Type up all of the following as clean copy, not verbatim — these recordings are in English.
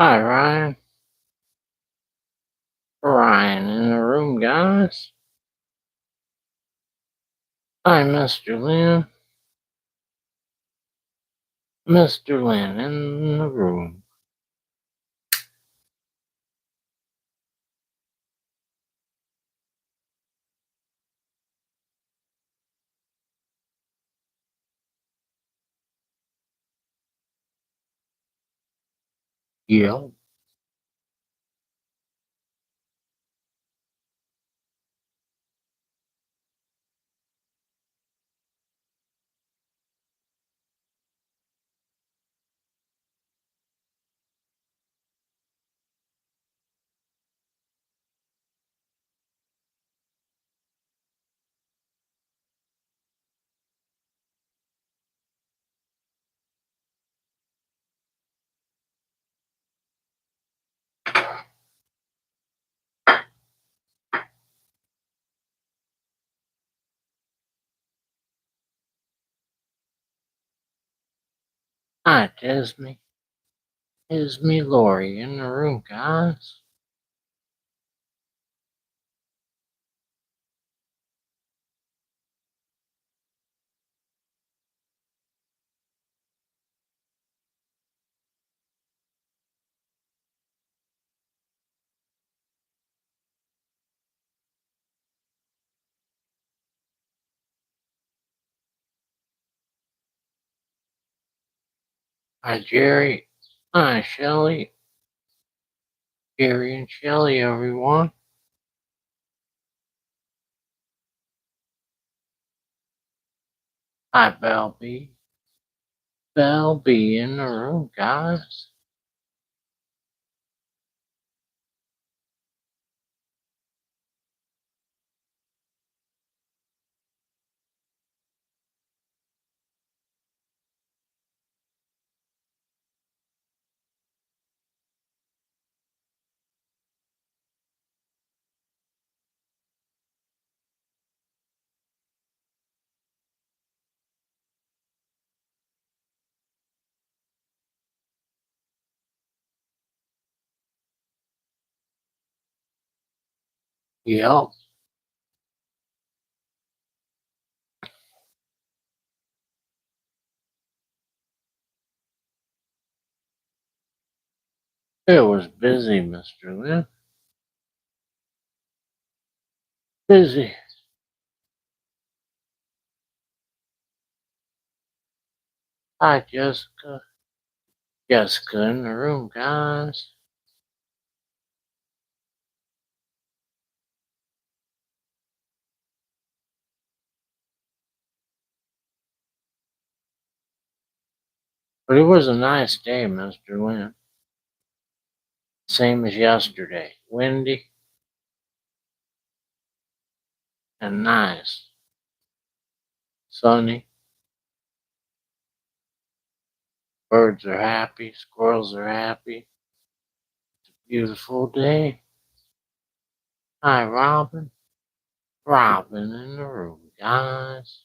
Hi, Ryan. Ryan in the room, guys. Hi, Mr. Lynn. Mr. Lynn in the room. Yep. Hi, Desme. Is me Lori in the room, guys. Hi, Jerry. Hi, Shelly. Jerry and Shelly, everyone. Hi, Bell B. Bell B in the room, guys. Yep. It was busy, Mr. Lynn. Busy. Hi, Jessica. Jessica in the room, guys. But it was a nice day, Mr. Lynn. Same as yesterday. Windy and nice. Sunny. Birds are happy. Squirrels are happy. Beautiful day. Hi, Robin. Robin in the room, guys.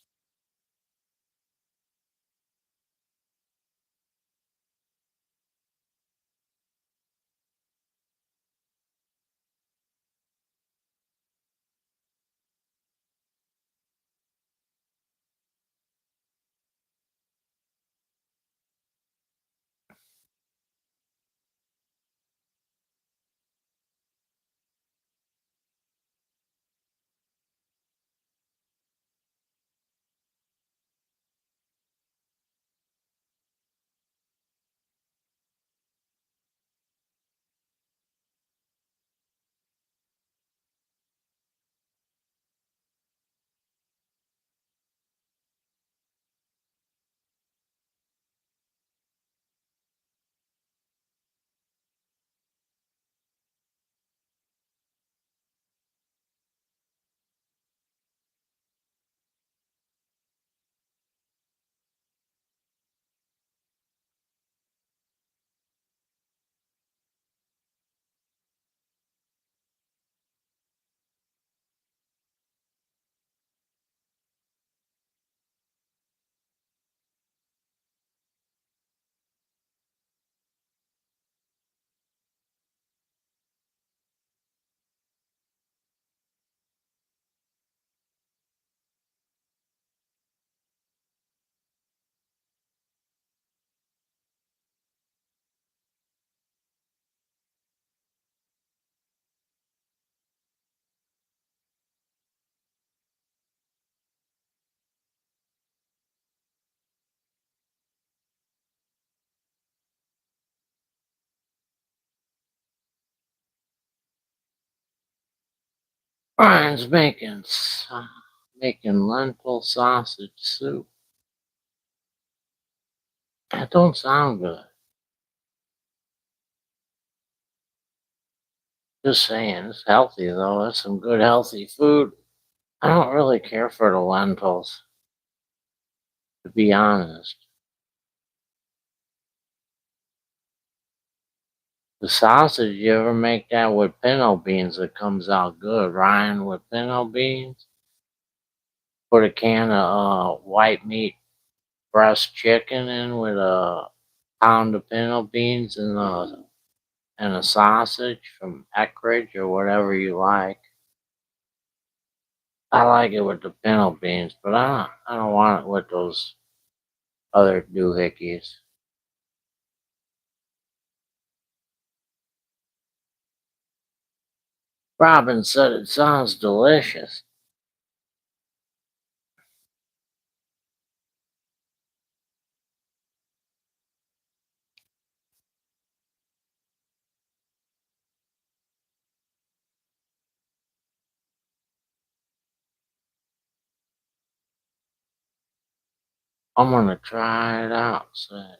Ryan's making lentil sausage soup. That don't sound good. Just saying, it's healthy though. It's some good healthy food. I don't really care for the lentils, to be honest. The sausage, you ever make that with pinto beans? It comes out good. Ryan, with pinto beans, put a can of white meat breast chicken in with a pound of pinto beans and a sausage from Eckridge or whatever you like. I like it with the pinto beans, but I don't want it with those other doohickeys. Robin said it sounds delicious. I'm gonna try it out, said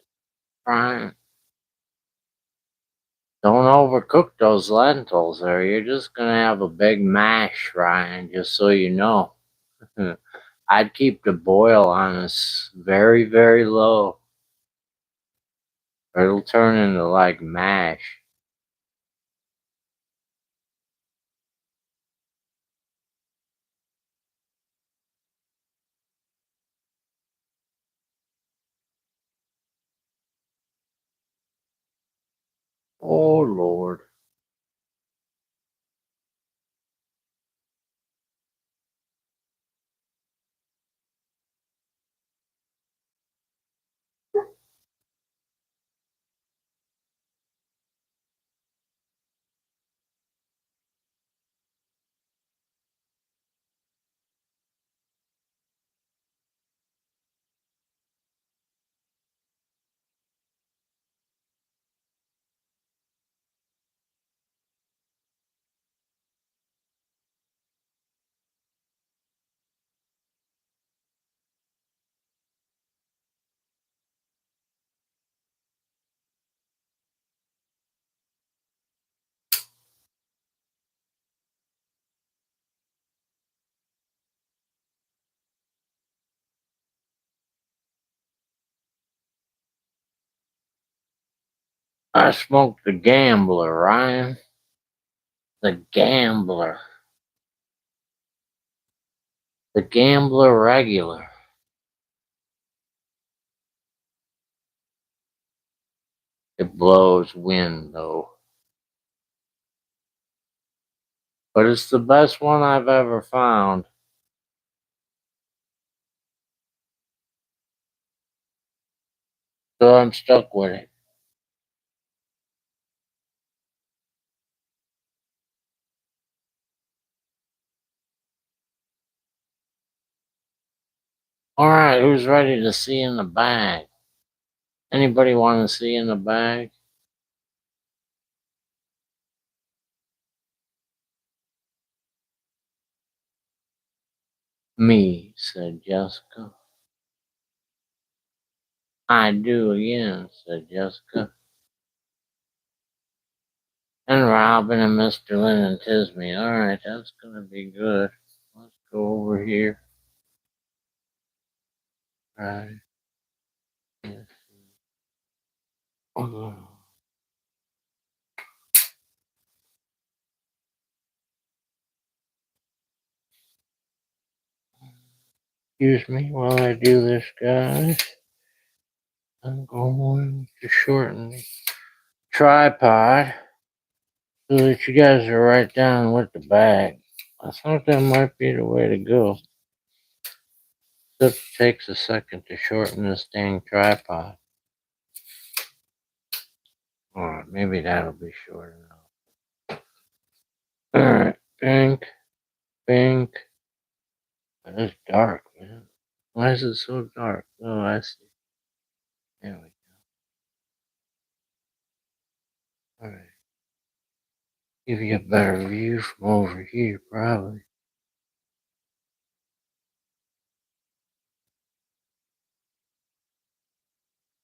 Brian. Don't overcook those lentils or you're just gonna have a big mash, Ryan, just so you know. I'd keep the boil on us very, very low. Or it'll turn into like mash. Oh Lord. I smoked the gambler, Ryan. The gambler. The gambler regular. It blows wind though. But it's the best one I've ever found. So I'm stuck with it. Alright, who's ready to see in the bag? Anybody want to see in the bag? Me, said Jessica. I do again, said Jessica. And Robin and Mr. Lynn and Tismy. Alright, that's gonna be good. Let's go over here. Right. Yes. Oh, excuse me while I do this, guys. I'm going to shorten the tripod so that you guys are right down with the bag. I thought that might be the way to go. Except it takes a second to shorten this dang tripod. Alright, maybe that'll be short enough. Alright, pink, pink. It's dark, man. Why is it so dark? Oh, I see. There we go. Alright. Give you a better view from over here, probably.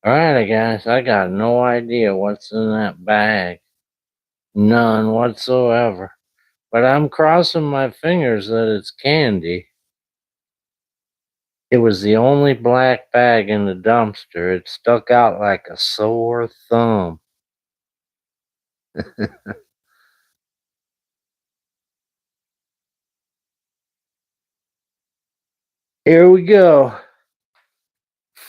Alright, guys, I got no idea what's in that bag. None whatsoever. But I'm crossing my fingers that it's candy. It was the only black bag in the dumpster. It stuck out like a sore thumb. Here we go.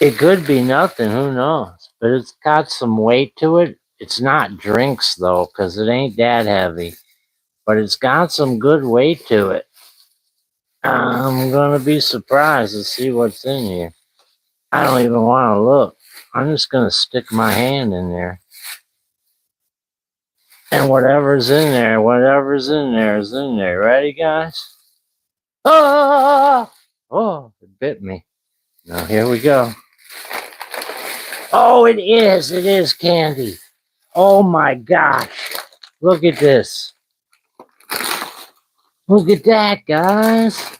It could be nothing, who knows? But it's got some weight to it. It's not drinks though, because it ain't that heavy. But it's got some good weight to it. I'm gonna be surprised to see what's in here. I don't even want to look. I'm just gonna stick my hand in there. And whatever's in there is in there. Ready, guys? Ah! Oh, it bit me. Now here we go. Oh, it is. It is candy. Oh my gosh. Look at this. Look at that, guys.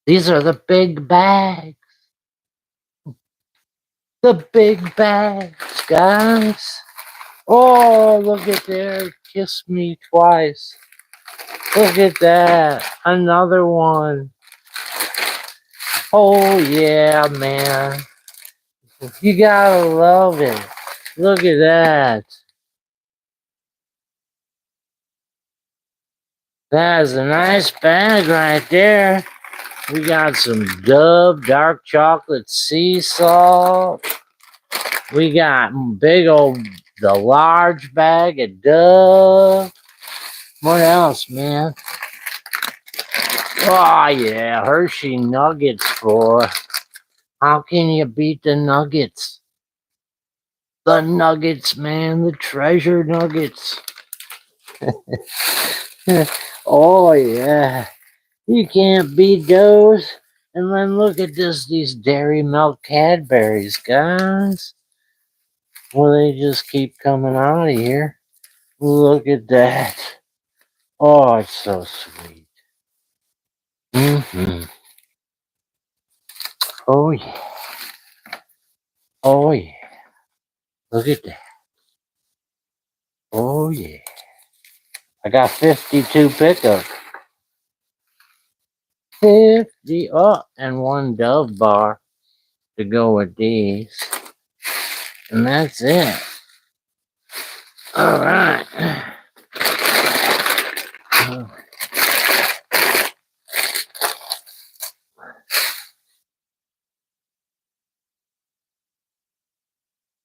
These are the big bags. The big bags, guys. Oh, look at there. Kiss me twice. Look at that. Another one. Oh, yeah, man. You gotta love it. Look at that. That is a nice bag right there. We got some Dove dark chocolate sea salt. We got the large bag of Dove. What else, man? Oh, yeah, Hershey Nuggets for. How can you beat the Nuggets? The Nuggets, man, the treasure Nuggets. Oh, yeah. You can't beat those. And then look at these Dairy Milk Cadberries, guys. Well, they just keep coming out of here. Look at that. Oh, it's so sweet. Mm-hmm. Oh, yeah. Oh, yeah. Look at that. Oh, yeah. I got 52 pickups. 50. Oh, and one Dove bar to go with these. And that's it. All right.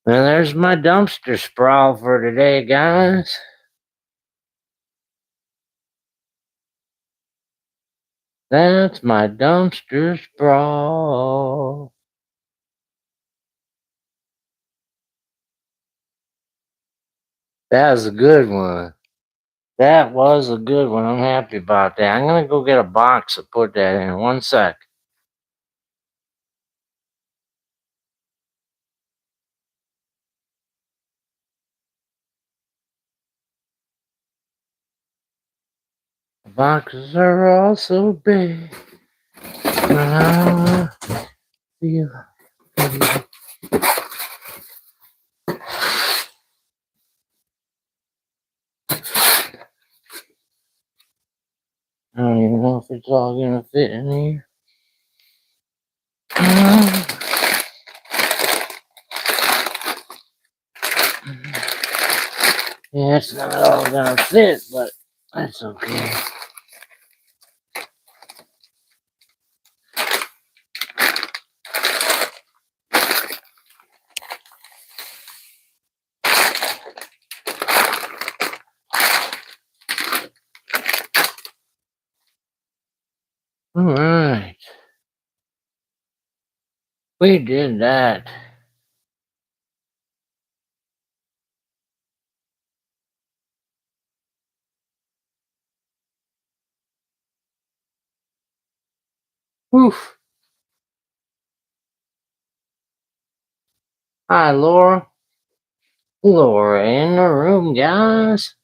Well, there's my dumpster sprawl for today, guys. That's my dumpster sprawl. That was a good one. That was a good one. I'm happy about that. I'm going to go get a box to put that in. One sec. The boxes are all so big. I feel I don't even know if it's all going to fit in here. Yeah, it's not all going to fit, but that's okay. All right. We did that. Oof. Hi, Laura. Laura in the room, guys.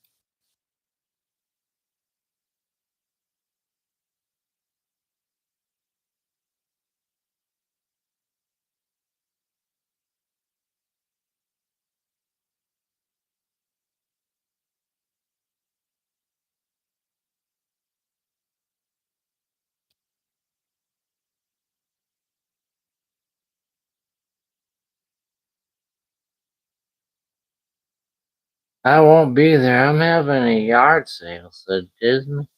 I won't be there. I'm having a yard sale, said Disney.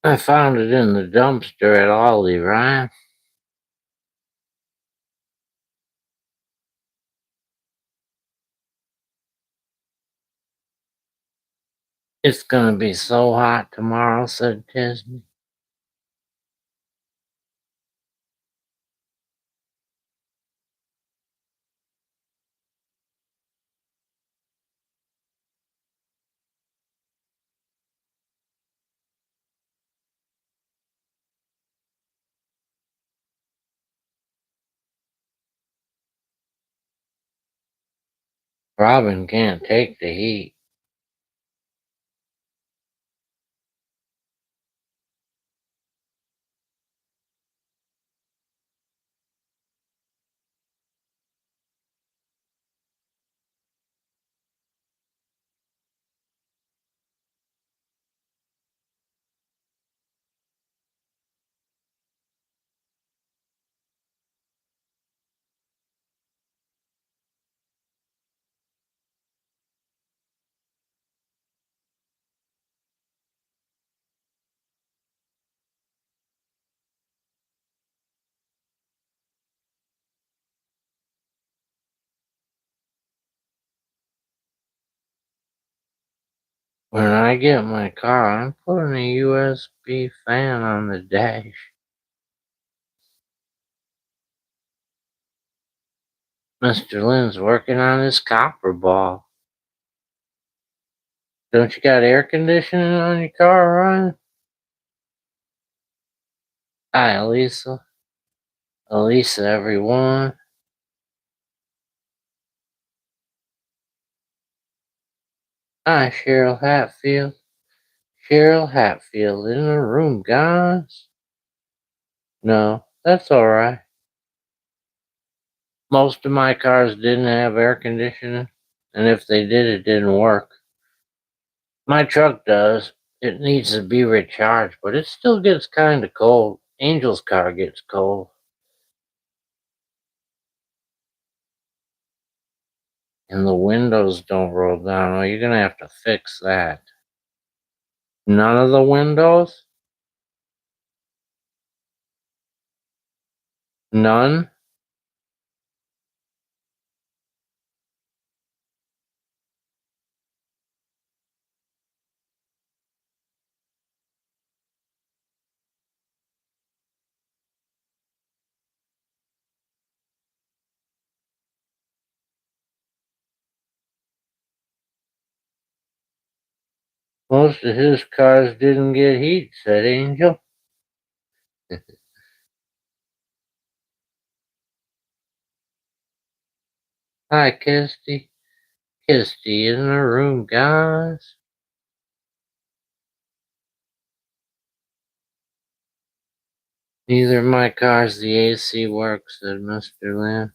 I found it in the dumpster at Aldi, Ryan. It's gonna be so hot tomorrow, said Disney. Robin can't take the heat. When I get my car, I'm putting a USB fan on the dash. Mr. Lynn's working on his copper ball. Don't you got air conditioning on your car, Ryan? Hi, Elisa. Elisa, everyone. Hi, Cheryl Hatfield. Cheryl Hatfield in the room, guys. No, that's alright. Most of my cars didn't have air conditioning, and if they did, it didn't work. My truck does. It needs to be recharged, but it still gets kind of cold. Angel's car gets cold. And the windows don't roll down. Oh, you're gonna have to fix that. None of the windows? None? Most of his cars didn't get heat, said Angel. Hi, Kirsty. Kirsty in the room, guys. Neither of my cars the AC works, said Mr. Lamb.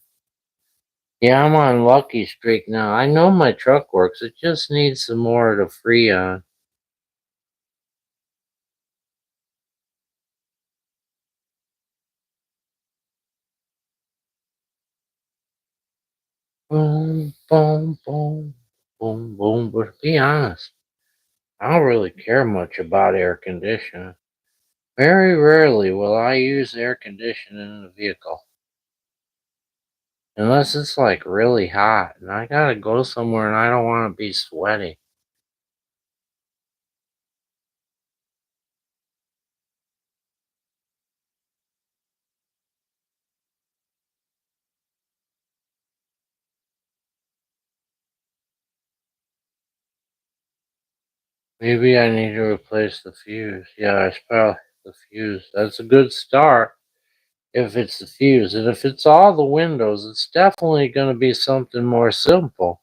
Yeah, I'm on Lucky Streak now. I know my truck works. It just needs some more to Freon. Boom, boom, boom, boom, boom. But to be honest, I don't really care much about air conditioning. Very rarely will I use air conditioning in the vehicle. Unless it's like really hot and I gotta go somewhere and I don't want to be sweaty. Maybe I need to replace the fuse. Yeah, I spell the fuse. That's a good start if it's the fuse. And if it's all the windows, it's definitely going to be something more simple.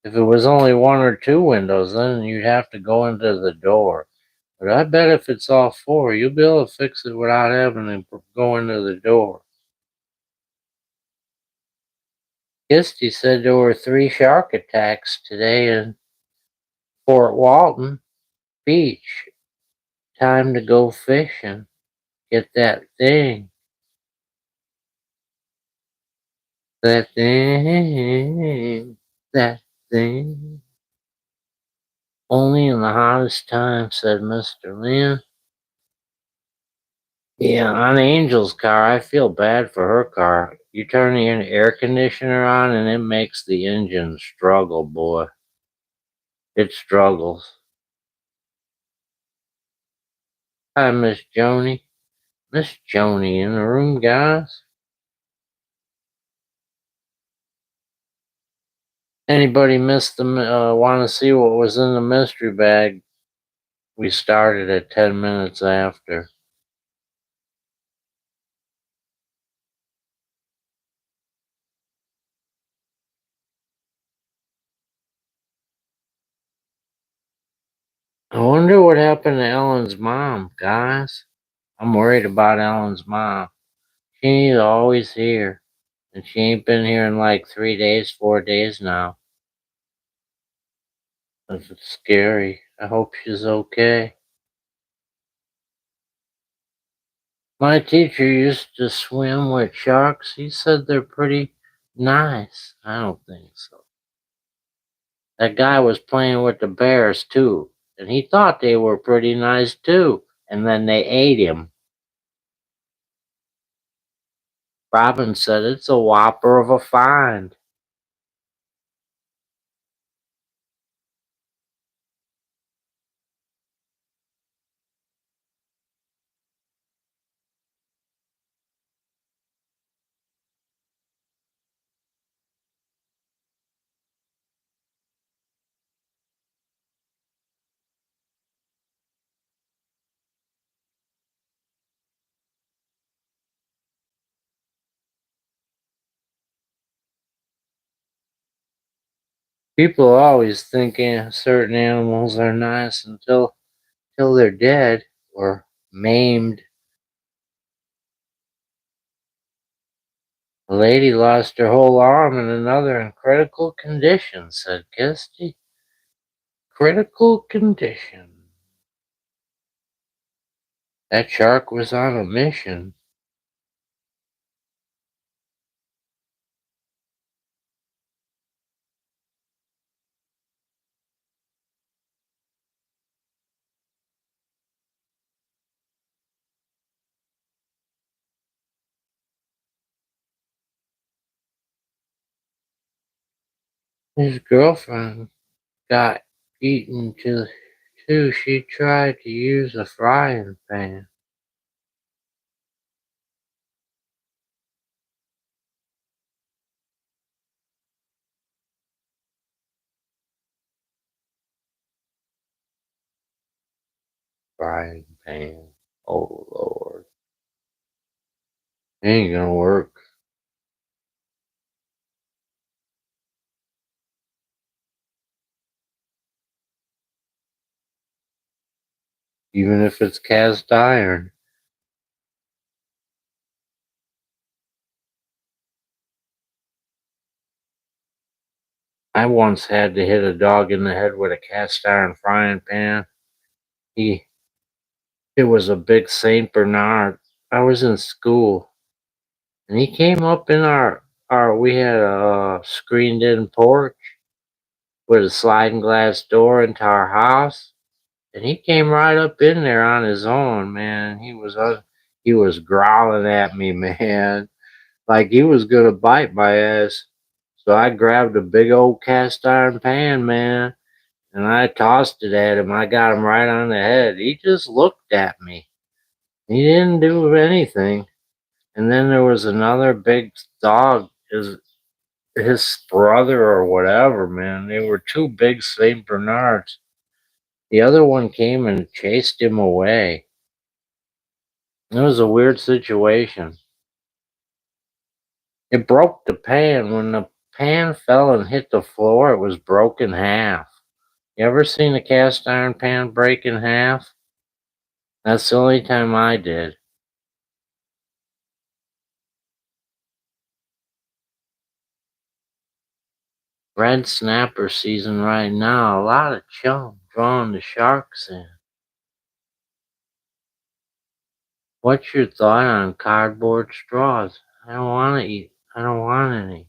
If it was only one or two windows, then you'd have to go into the door. But I bet if it's all four, you'll be able to fix it without having to go into the door. Kisty said there were 3 shark attacks today in Fort Walton Beach. Time to go fishing. Get that thing. That thing. That thing. Only in the hottest time, said Mr. Lynn. Yeah, on Angel's car, I feel bad for her car. You turn the air conditioner on and it makes the engine struggle, boy. It struggles. Hi, Miss Joni. Miss Joni in the room, guys? Anybody missed the, want to see what was in the mystery bag? We started at 10 minutes after. I wonder what happened to Ellen's mom, guys. I'm worried about Ellen's mom. She's always here, and she ain't been here in like 3 days, 4 days now. It's scary. I hope she's okay. My teacher used to swim with sharks. He said they're pretty nice. I don't think so. That guy was playing with the bears too, and he thought they were pretty nice too, and then they ate him. Robin said it's a whopper of a find. People always think certain animals are nice until they're dead or maimed. A lady lost her whole arm and another in critical condition, said Kirsty. Critical condition. That shark was on a mission. His girlfriend got eaten too. She tried to use a frying pan. Frying pan. Oh Lord. It ain't gonna work. Even if it's cast iron. I once had to hit a dog in the head with a cast iron frying pan. He It was a big Saint Bernard. I was in school, and he came up in our we had a screened in porch with a sliding glass door into our house. and he came right up in there on his own, man. He was growling at me, man, like he was gonna bite my ass. So I grabbed a big old cast iron pan, man, and I tossed it at him. I got him right on the head. He just looked at me. He didn't do anything. And then there was another big dog, his brother or whatever, man. They were two big Saint Bernards. The other one came and chased him away. It was a weird situation. It broke the pan. When the pan fell and hit the floor, it was broken in half. You ever seen a cast iron pan break in half? That's the only time I did. Red snapper season right now. A lot of chum drawing the sharks in. What's your thought on cardboard straws? I don't want to eat. I don't want any.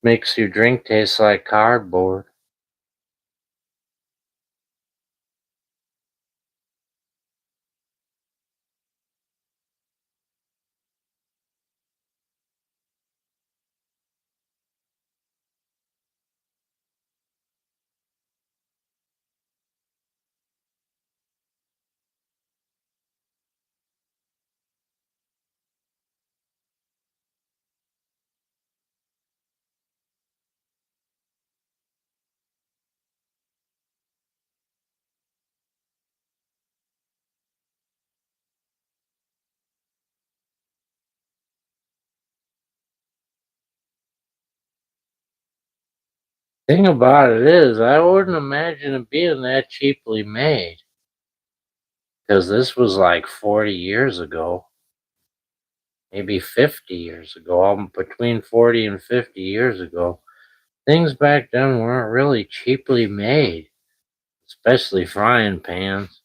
Makes your drink taste like cardboard. Thing about it is, I wouldn't imagine it being that cheaply made. Because this was like 40 years ago, maybe 50 years ago, between 40 and 50 years ago. Things back then weren't really cheaply made, especially frying pans.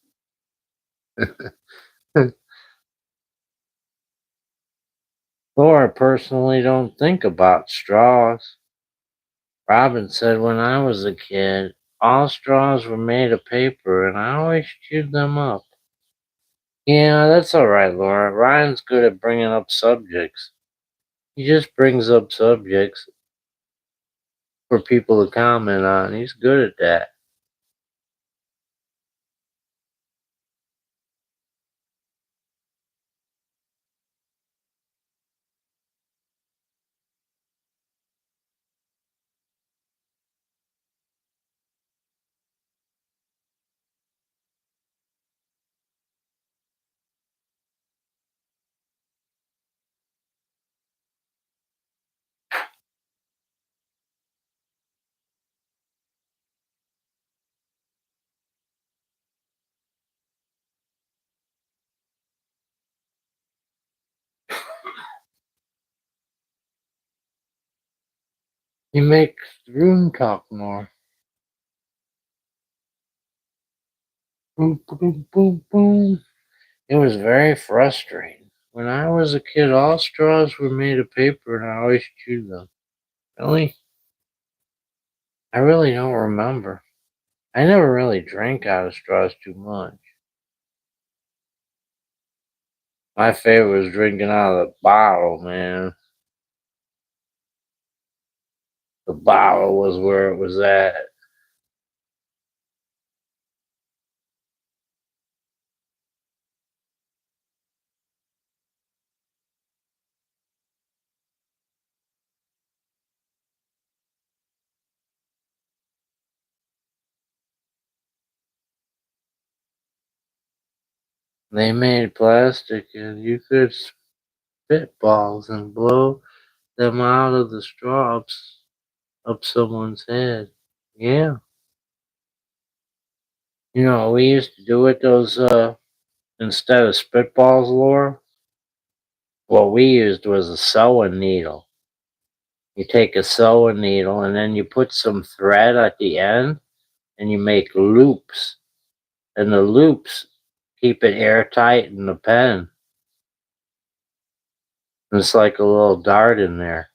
Or I personally don't think about straws. Robin said when I was a kid, all straws were made of paper and I always chewed them up. Yeah, that's all right, Laura. Ryan's good at bringing up subjects. He just brings up subjects for people to comment on. He's good at that. He makes the room talk more. Boom, boom, boom, boom. It was very frustrating. When I was a kid, all straws were made of paper and I always chewed them. Really? I really don't remember. I never really drank out of straws too much. My favorite was drinking out of the bottle, man. The bottle was where it was at. They made plastic and you could spit balls and blow them out of the straw up someone's head. Yeah. You know what we used to do with those instead of spitballs, Laura? What we used was a sewing needle. You take a sewing needle and then you put some thread at the end and you make loops. And the loops keep it airtight in the pen. And it's like a little dart in there.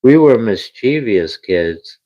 We were mischievous kids.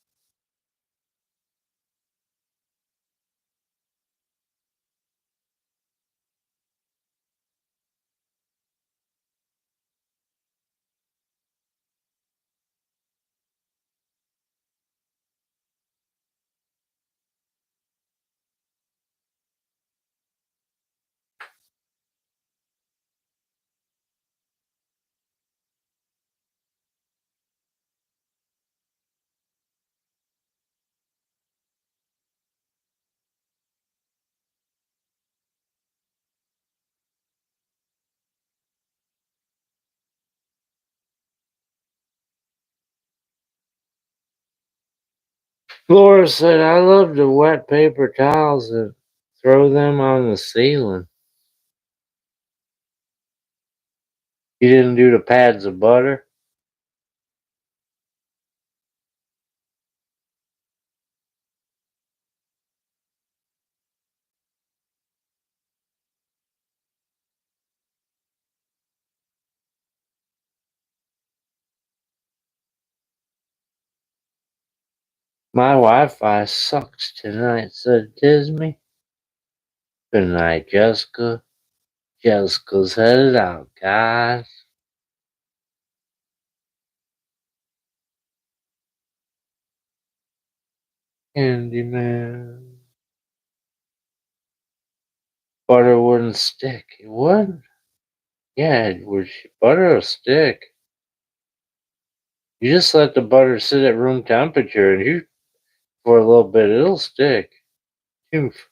Laura said, I love to wet paper towels and throw them on the ceiling. You didn't do the pads of butter? My Wi-Fi sucks tonight, said Tismy. Good night, Jessica. Jessica's headed out, guys. Candyman. Butter wouldn't stick. It would? Yeah, butter will stick. You just let the butter sit at room temperature and you for a little bit, it'll stick. Oof.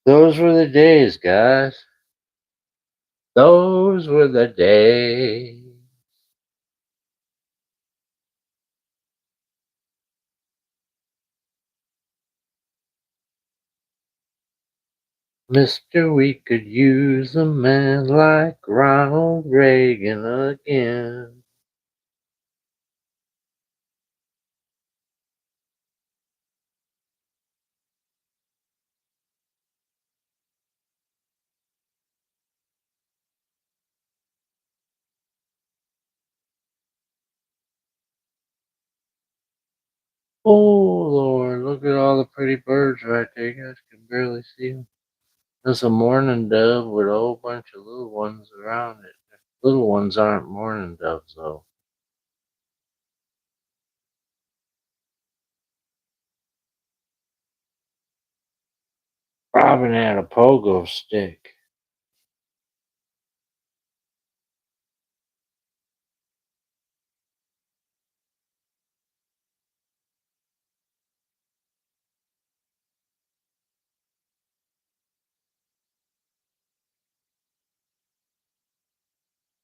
Those were the days, guys. Those were the days. Mister, we could use a man like Ronald Reagan again. Oh, Lord, look at all the pretty birds right there. You guys can barely see them. There's a mourning dove with a whole bunch of little ones around it. Little ones aren't mourning doves, though. Robin had a pogo stick.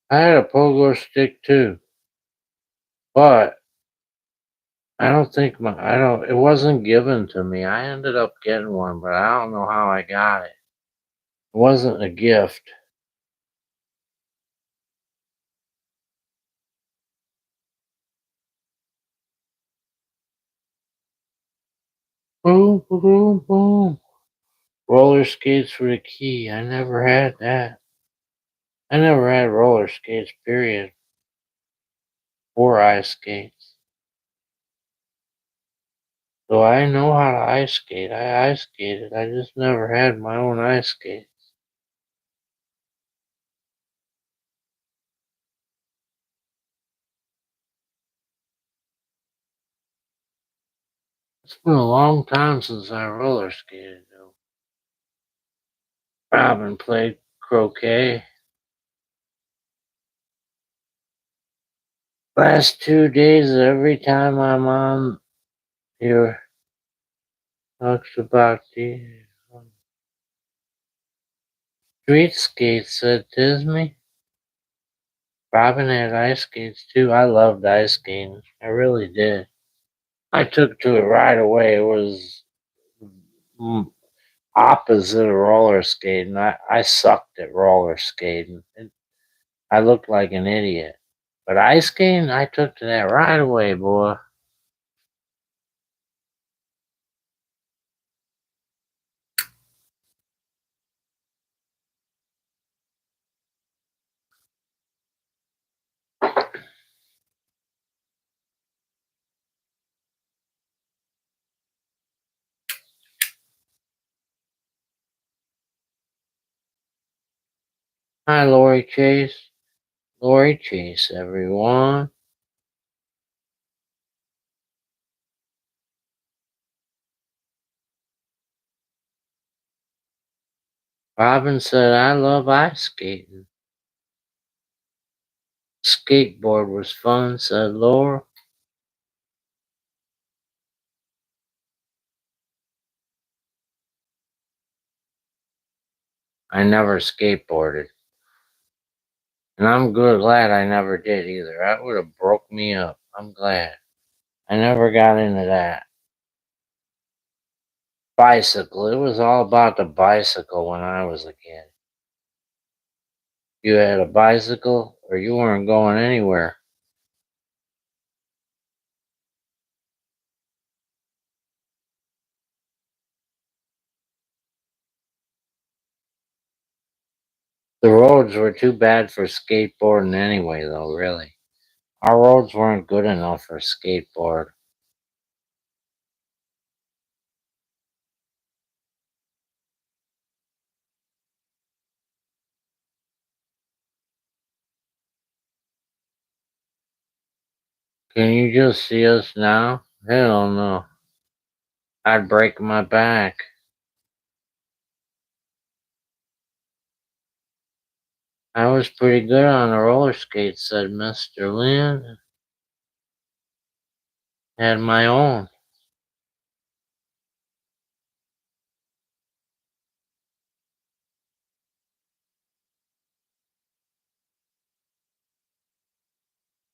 I had a pogo stick too, but it wasn't given to me. I ended up getting one, but I don't know how I got it. It wasn't a gift. Boom, boom, boom. Roller skates were the key. I never had that. I never had roller skates, period. Or ice skates. So I know how to ice skate. I ice skated. I just never had my own ice skate. It's been a long time since I roller skated, though. Robin played croquet. Last 2 days, every time I'm on here, talks about the street skates, said Disney. Robin had ice skates too. I loved ice skating. I really did. I took to it right away. It was mm, opposite of roller skating. I sucked at roller skating. I looked like an idiot. But ice skating, I took to that right away, boy. Hi, Lori Chase. Lori Chase, everyone. Robin said, I love ice skating. Skateboard was fun, said Laura. I never skateboarded. And I'm glad I never did either. That would have broke me up. I'm glad. I never got into that. Bicycle. It was all about the bicycle when I was a kid. You had a bicycle or you weren't going anywhere. The roads were too bad for skateboarding anyway, though, really. Our roads weren't good enough for skateboard. Can you just see us now? Hell no. I'd break my back. I was pretty good on the roller skates, said Mr. Lynn. Had my own.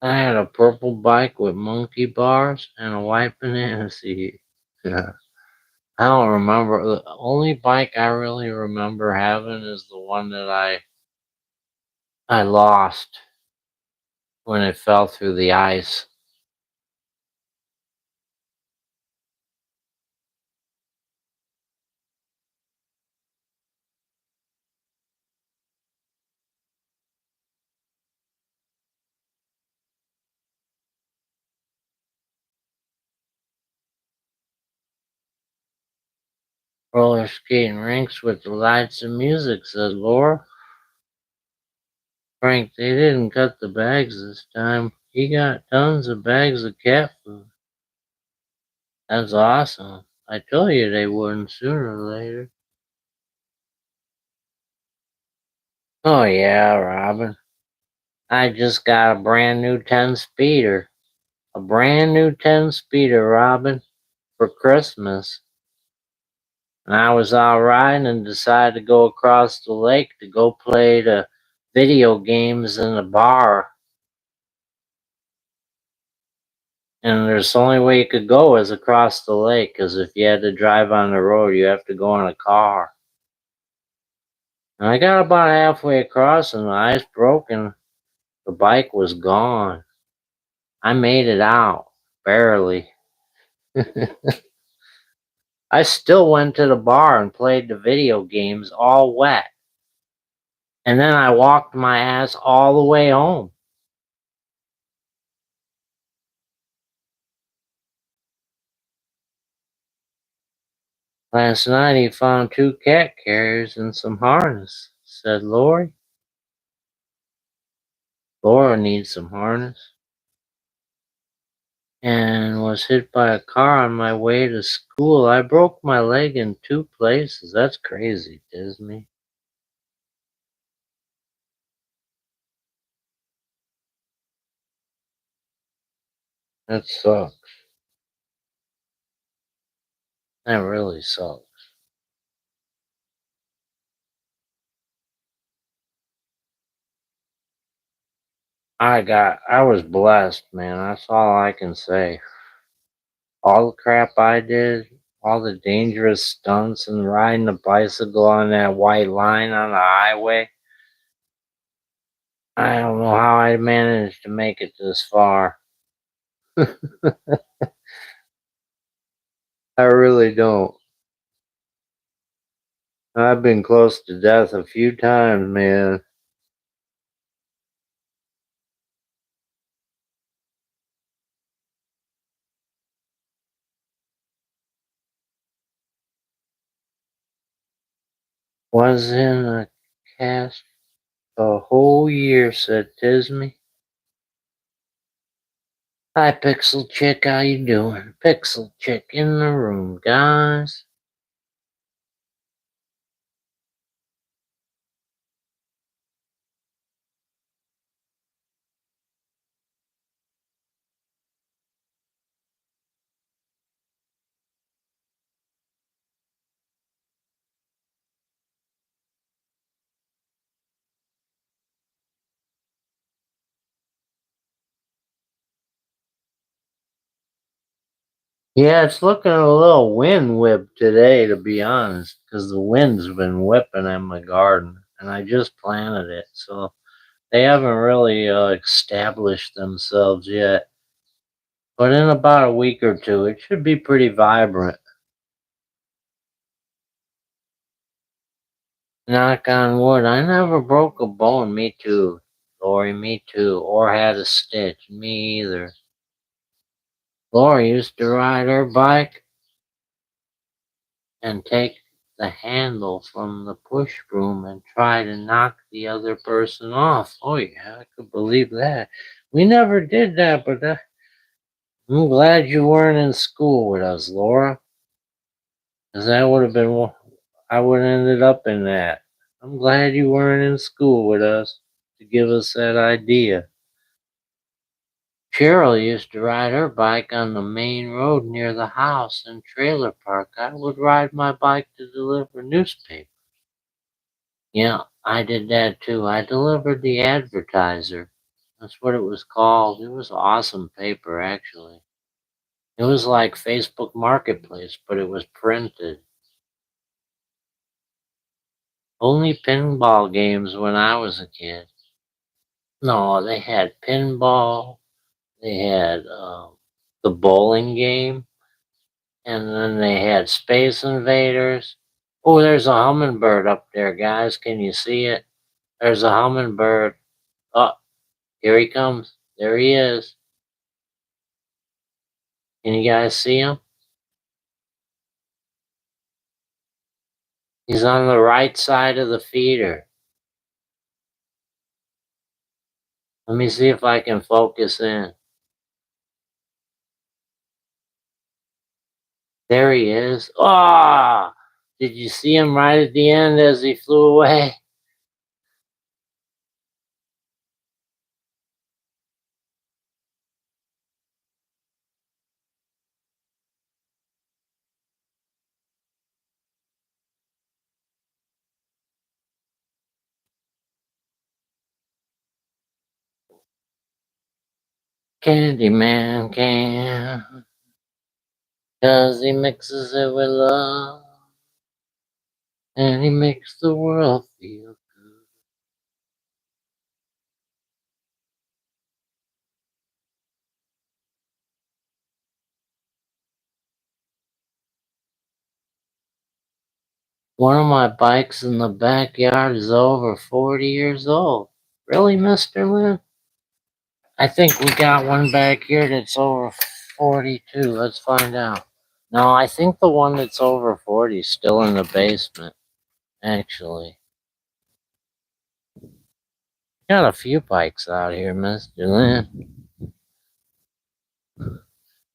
I had a purple bike with monkey bars and a white banana seat. Yeah. I don't remember. The only bike I really remember having is the one that I lost when it fell through the ice. Roller skating rinks with the lights and music, said Laura. Frank, they didn't cut the bags this time. He got tons of bags of cat food. That's awesome. I told you they wouldn't sooner or later. Oh yeah, Robin. I just got a brand new 10 speeder. A brand new 10 speeder, Robin, for Christmas. And I was out riding and decided to go across the lake to go play the video games in the bar. And there's the only way you could go is across the lake, because if you had to drive on the road, you have to go in a car. And I got about halfway across and the ice broke and the bike was gone. I made it out, barely. I still went to the bar and played the video games all wet. And then I walked my ass all the way home. Last night he found 2 cat carriers and some harness, said Lori. Laura needs some harness. And was hit by a car on my way to school. I broke my leg in 2 places. That's crazy, Disney. That sucks. That really sucks. I was blessed, man. That's all I can say. All the crap I did, all the dangerous stunts and riding a bicycle on that white line on the highway. I don't know how I managed to make it this far. I really don't. I've been close to death a few times, man. Was in a cast a whole year, said Tismy. Hi, Pixel Chick, how you doing? Pixel Chick in the room, guys. Yeah, it's looking a little wind whipped today, to be honest, because the wind's been whipping in my garden, and I just planted it, so they haven't really established themselves yet. But in about a week or two, it should be pretty vibrant. Knock on wood. I never broke a bone. Me too, Lori. Me too. Or had a stitch. Me either. Lori used to ride her bike and take the handle from the push broom and try to knock the other person off. Oh yeah, I could believe that. We never did that, but I'm glad you weren't in school with us, Laura, because that would have been I would have ended up in that. I'm glad you weren't in school with us to give us that idea. Cheryl used to ride her bike on the main road near the house and trailer park. I would ride my bike to deliver newspapers. Yeah, I did that too. I delivered the Advertiser. That's what it was called. It was awesome paper, actually. It was like Facebook Marketplace, but it was printed. Only pinball games when I was a kid. No, they had pinball. They had the bowling game, and then they had Space Invaders. Oh, there's a hummingbird up there, guys. Can you see it? There's a hummingbird. Oh, here he comes. There he is. Can you guys see him? He's on the right side of the feeder. Let me see if I can focus in. There he is. Ah! Did you see him right at the end as he flew away? Candyman can, 'cause he mixes it with love, and he makes the world feel good. One of my bikes in the backyard is over 40 years old. Really, Mr. Lynn? I think we got one back here that's over 42. Let's find out. No, I think the one that's over 40 is still in the basement, actually. Got a few bikes out here, Mr. Lynn.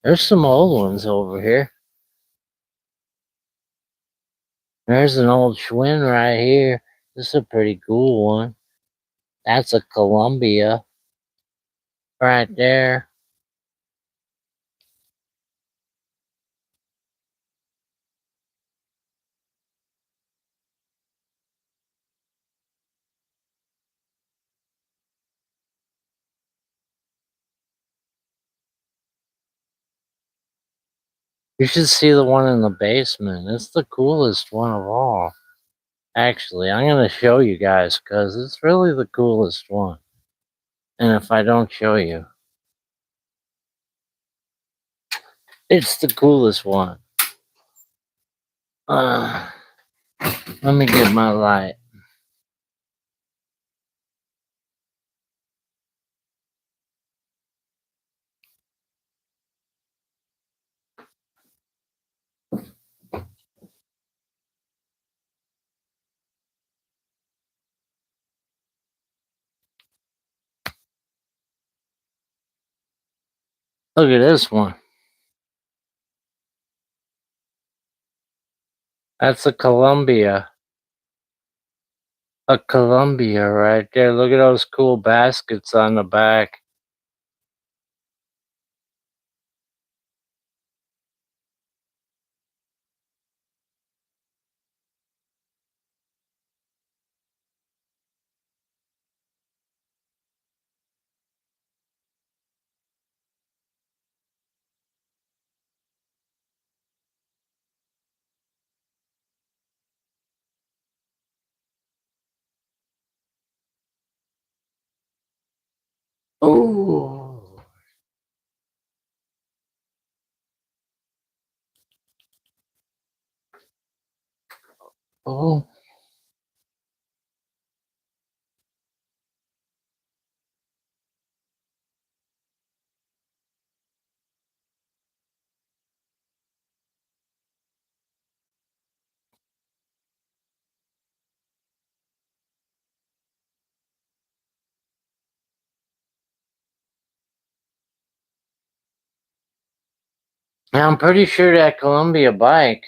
There's some old ones over here. There's an old Schwinn right here. This is a pretty cool one. That's a Columbia right there. You should see the one in the basement. It's the coolest one of all. Actually, I'm going to show you guys because it's really the coolest one. And if I don't show you, it's the coolest one. Let me get my light. Look at this one. That's a Columbia. A Columbia right there. Look at those cool baskets on the back. Oh. Oh. Now, I'm pretty sure that Columbia bike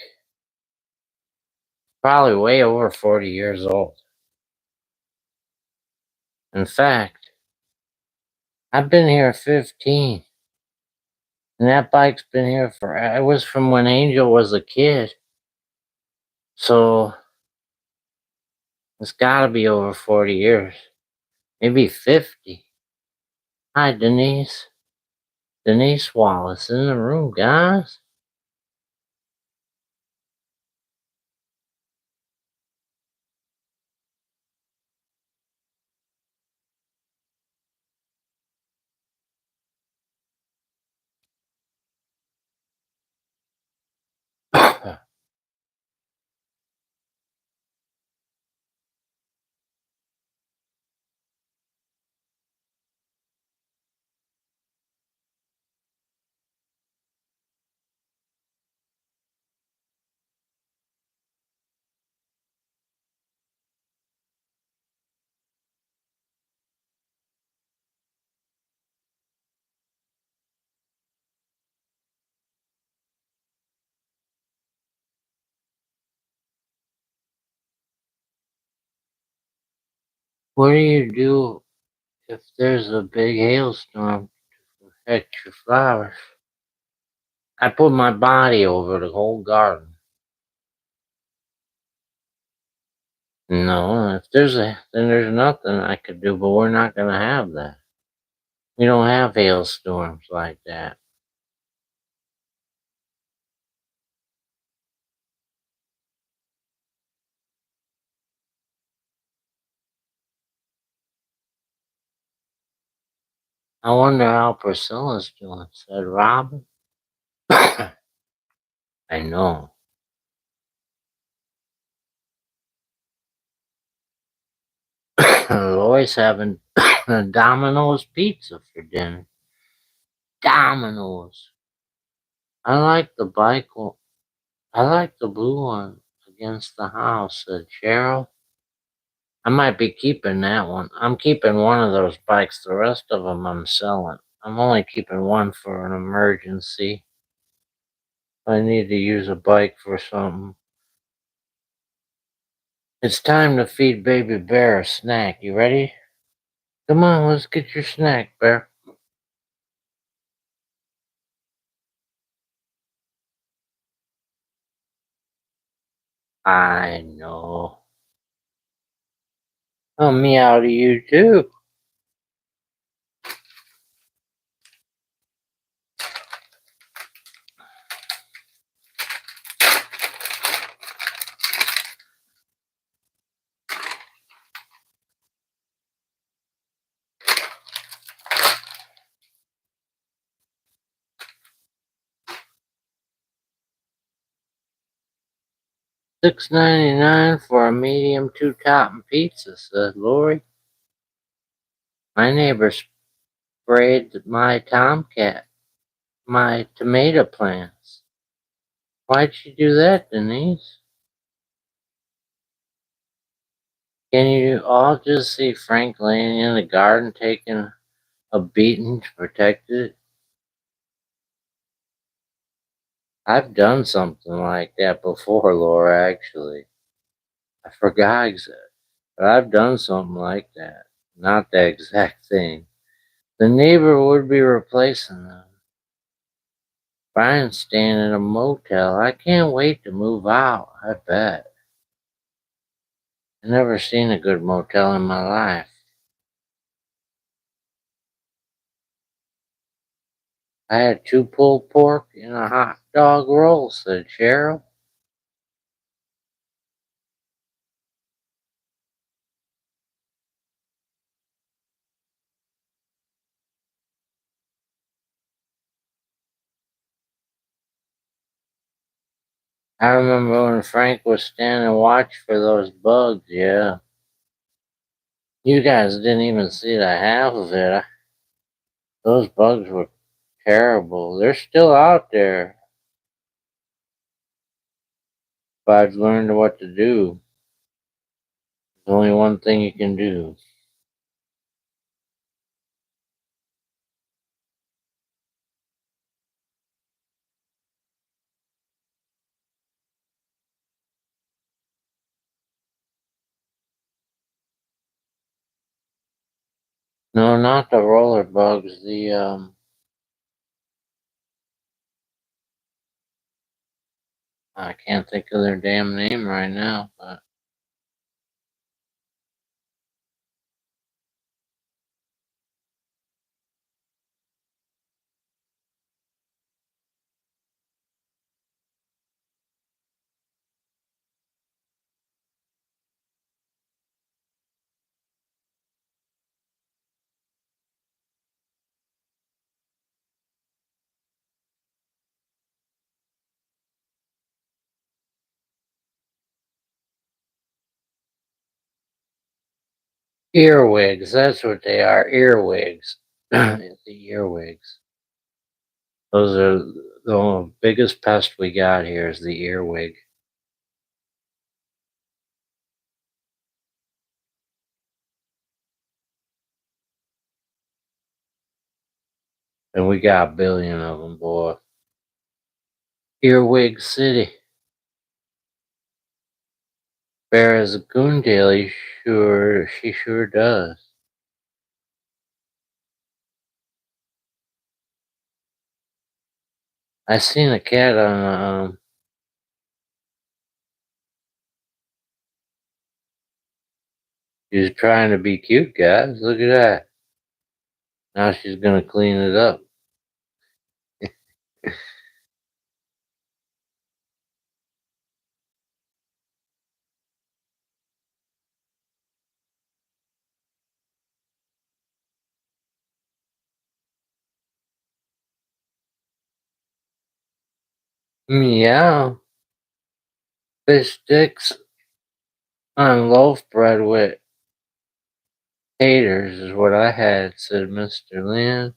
probably way over 40 years old. In fact, I've been here 15. And that bike's been here for, it was from when Angel was a kid. So it's got to be over 40 years. Maybe 50. Hi, Denise. Denise Wallace in the room, guys. What do you do if there's a big hailstorm to affect your flowers? I put my body over the whole garden. No, if there's then there's nothing I could do, but we're not going to have that. We don't have hailstorms like that. I wonder how Priscilla's doing, said Robin. I know. Lois having Domino's pizza for dinner. Domino's. I like the bike. I like the blue one against the house, said Cheryl. I might be keeping that one. I'm keeping one of those bikes. The rest of them I'm selling. I'm only keeping one for an emergency. I need to use a bike for something. It's time to feed baby bear a snack. You ready? Come on, let's get your snack, bear. I know. I'll meow to you too. $6.99 for a medium two-topping pizza, said Lori. My neighbor sprayed my tomato plants. Why'd she do that, Denise? Can you all just see Frank laying in the garden taking a beating to protect it? I've done something like that before, Laura, actually. I forgot exactly, but I've done something like that. Not the exact thing. The neighbor would be replacing them. Brian's staying in a motel. I can't wait to move out, I bet. I've never seen a good motel in my life. I had 2 pulled pork and a hot dog roll, said Cheryl. I remember when Frank was standing watch for those bugs, yeah. You guys didn't even see the half of it. Those bugs were terrible. They're still out there. But I've learned what to do. There's only one thing you can do. No, not the roller bugs. I can't think of their damn name right now, but earwigs. That's what they are. Earwigs. The earwigs. Those are the biggest pest we got here is the earwig. And we got a billion of them, boy. Earwig City. Fair as a Goondale, she sure does. I seen a cat on she was trying to be cute, guys. Look at that. Now she's gonna clean it up. Meow. Fish sticks on loaf bread with taters is what I had, said Mr. Lynn.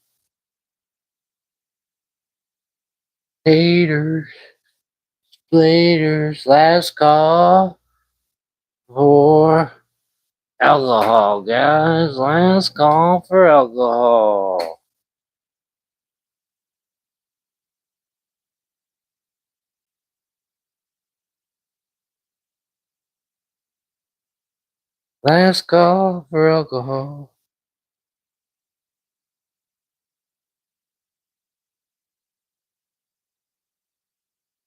Taters, splaters, last call for alcohol, guys. Last call for alcohol. Last call for alcohol.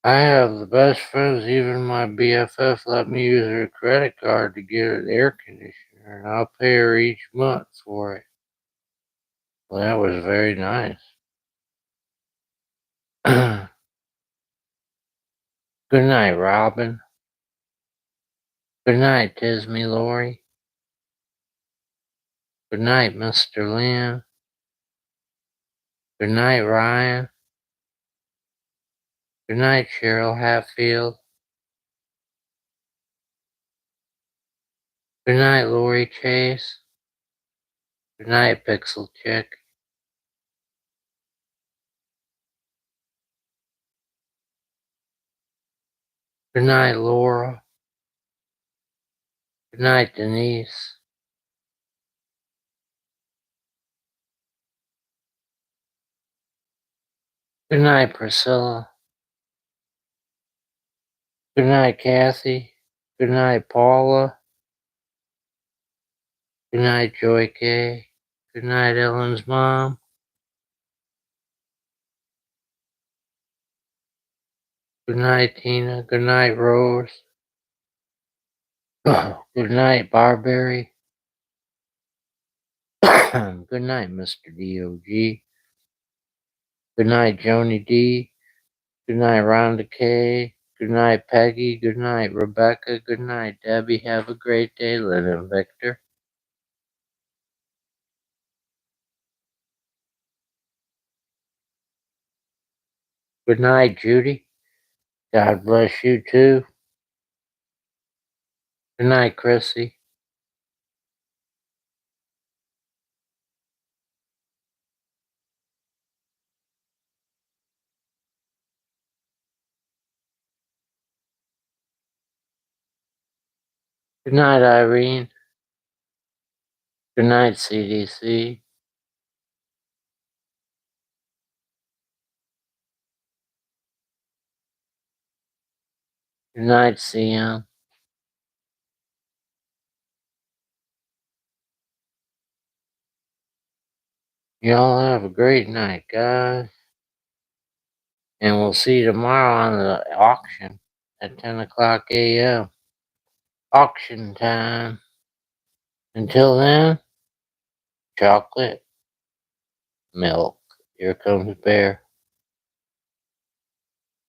I have the best friends, even my BFF let me use her credit card to get an air conditioner, and I'll pay her each month for it. Well, that was very nice. Good night, Robin. Good night, Tismy Lori. Good night, Mr. Lynn. Good night, Ryan. Good night, Cheryl Hatfield. Good night, Lori Chase. Good night, Pixel Chick. Good night, Laura. Good night, Denise. Good night, Priscilla. Good night, Kathy. Good night, Paula. Good night, Joy K. Good night, Ellen's mom. Good night, Tina. Good night, Rose. Good night, Barberry. Good night, Mr. DOG. Good night, Joni D. Good night, Rhonda K. Good night, Peggy. Good night, Rebecca. Good night, Debbie. Have a great day, Lynn and Victor. Good night, Judy. God bless you too. Good night, Chrissy. Good night, Irene. Good night, CDC. Good night, CM. Y'all have a great night, guys. And we'll see you tomorrow on the auction at 10 o'clock a.m. Auction time. Until then, chocolate, milk. Here comes Bear.